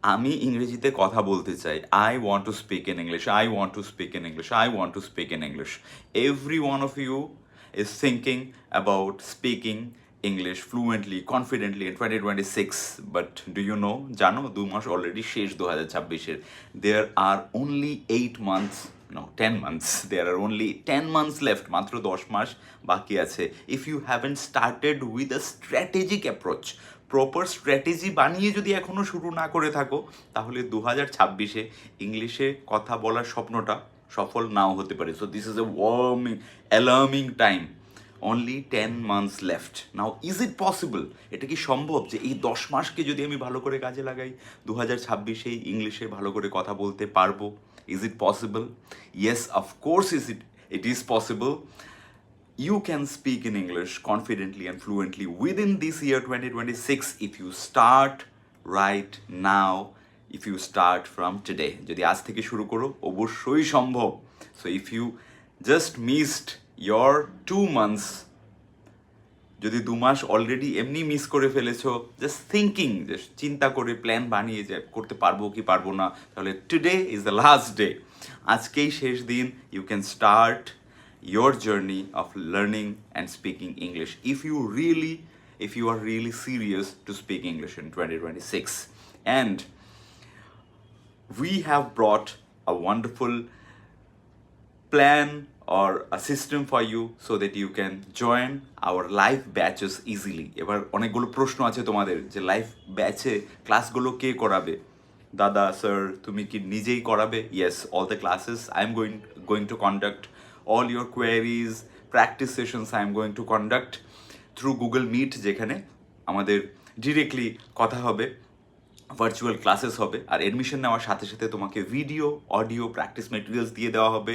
আমি ইংরেজিতে কথা বলতে চাই। I want to speak in English, I want to speak in English, I want to speak in English. Every one of you is thinking about speaking English fluently, confidently in 2026. But do you know, জানো 2 মাস already শেষ 2026-এর। There are only 8 months, no 10 months, there are only 10 months left, মাত্র 10 মাস বাকি আছে। If you haven't started with a strategic approach, proper strategy বানিয়ে যদি এখনও শুরু না করে থাকো, তাহলে 2026-এ ইংলিশে কথা বলার স্বপ্নটা সফল নাও হতে পারে। So this is a alarming time. Only 10 months left. Now is it possible? এটা কি সম্ভব যে এই 10 মাসকে যদি আমি ভালো করে কাজে লাগাই, 2026-এ ইংলিশে ভালো করে কথা বলতে পারবো? Is it possible? Yes, of course it is possible. You can speak in English confidently and fluently within this year 2026 if you start right now, if you start from today. যদি আজ থেকে শুরু করো, অবশ্যই সম্ভব। So if you just missed your 2 months, যদি 2 মাস already এমনি miss করে ফেলেছো জাস্ট থিঙ্কিং, জাস্ট চিন্তা করে প্ল্যান বানিয়ে যে করতে পারবো কি পারবো না, তাহলে today is the last day. আজকেই শেষ দিন। You can start your journey of learning and speaking English if you are really serious to speak English in 2026. And we have brought a wonderful plan or a system for you so that you can join our live batches easily. এবার অনেকগুলো প্রশ্ন আছে তোমাদের যে live ব্যাচে ক্লাসগুলো কে করাবে? দাদা স্যার তুমি কি নিজেই করাবে? Yes, all the classes I am going to conduct. All your queries, practice sessions I am going to conduct through Google Meet, যেখানে আমাদের ডিরেক্টলি কথা হবে, ভার্চুয়াল ক্লাসেস হবে। আর এডমিশন নেওয়ার সাথে সাথে তোমাকে ভিডিও, অডিও, প্র্যাকটিস মেটেরিয়ালস দিয়ে দেওয়া হবে।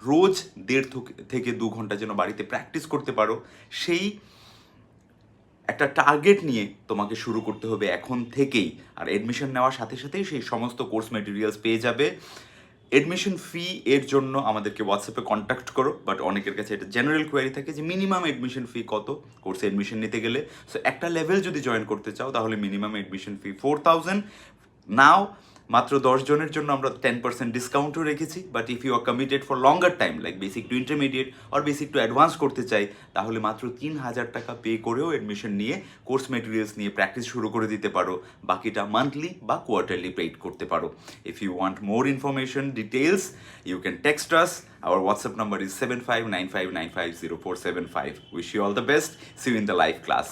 রোজ 1.5 থেকে 2 ঘন্টা যেন বাড়িতে প্র্যাকটিস করতে পারো, সেই একটা টার্গেট নিয়ে তোমাকে শুরু করতে হবে এখন থেকেই। আর এডমিশন নেওয়ার সাথে সাথেই সেই সমস্ত কোর্স মেটেরিয়ালস পেয়ে যাবে। এডমিশন ফি এর জন্য আমাদেরকে হোয়াটসঅ্যাপে কন্ট্যাক্ট করো। বাট অনেকের কাছে এটা জেনারেল কোয়ারি থাকে যে মিনিমাম এডমিশন ফি কত কোর্সে এডমিশন নিতে গেলে। সো একটা লেভেল যদি জয়েন করতে চাও তাহলে মিনিমাম এডমিশন ফি 4,000। নাও মাত্র 10 জনের জন্য আমরা 10% ডিসকাউন্টও রেখেছি। But if you are committed for longer time like basic to intermediate or basic to advance করতে চাই, তাহলে মাত্র 3,000 টাকা পে করেও এডমিশন নিয়ে কোর্স মেটেরিয়ালস নিয়ে প্র্যাকটিস শুরু করে দিতে পারো। বাকিটা মান্থলি বা কোয়ার্টারলি পেইড করতে পারো। If you want more information details you can text us. Our WhatsApp number is 7595950475. Wish you all the best. See you in the live class.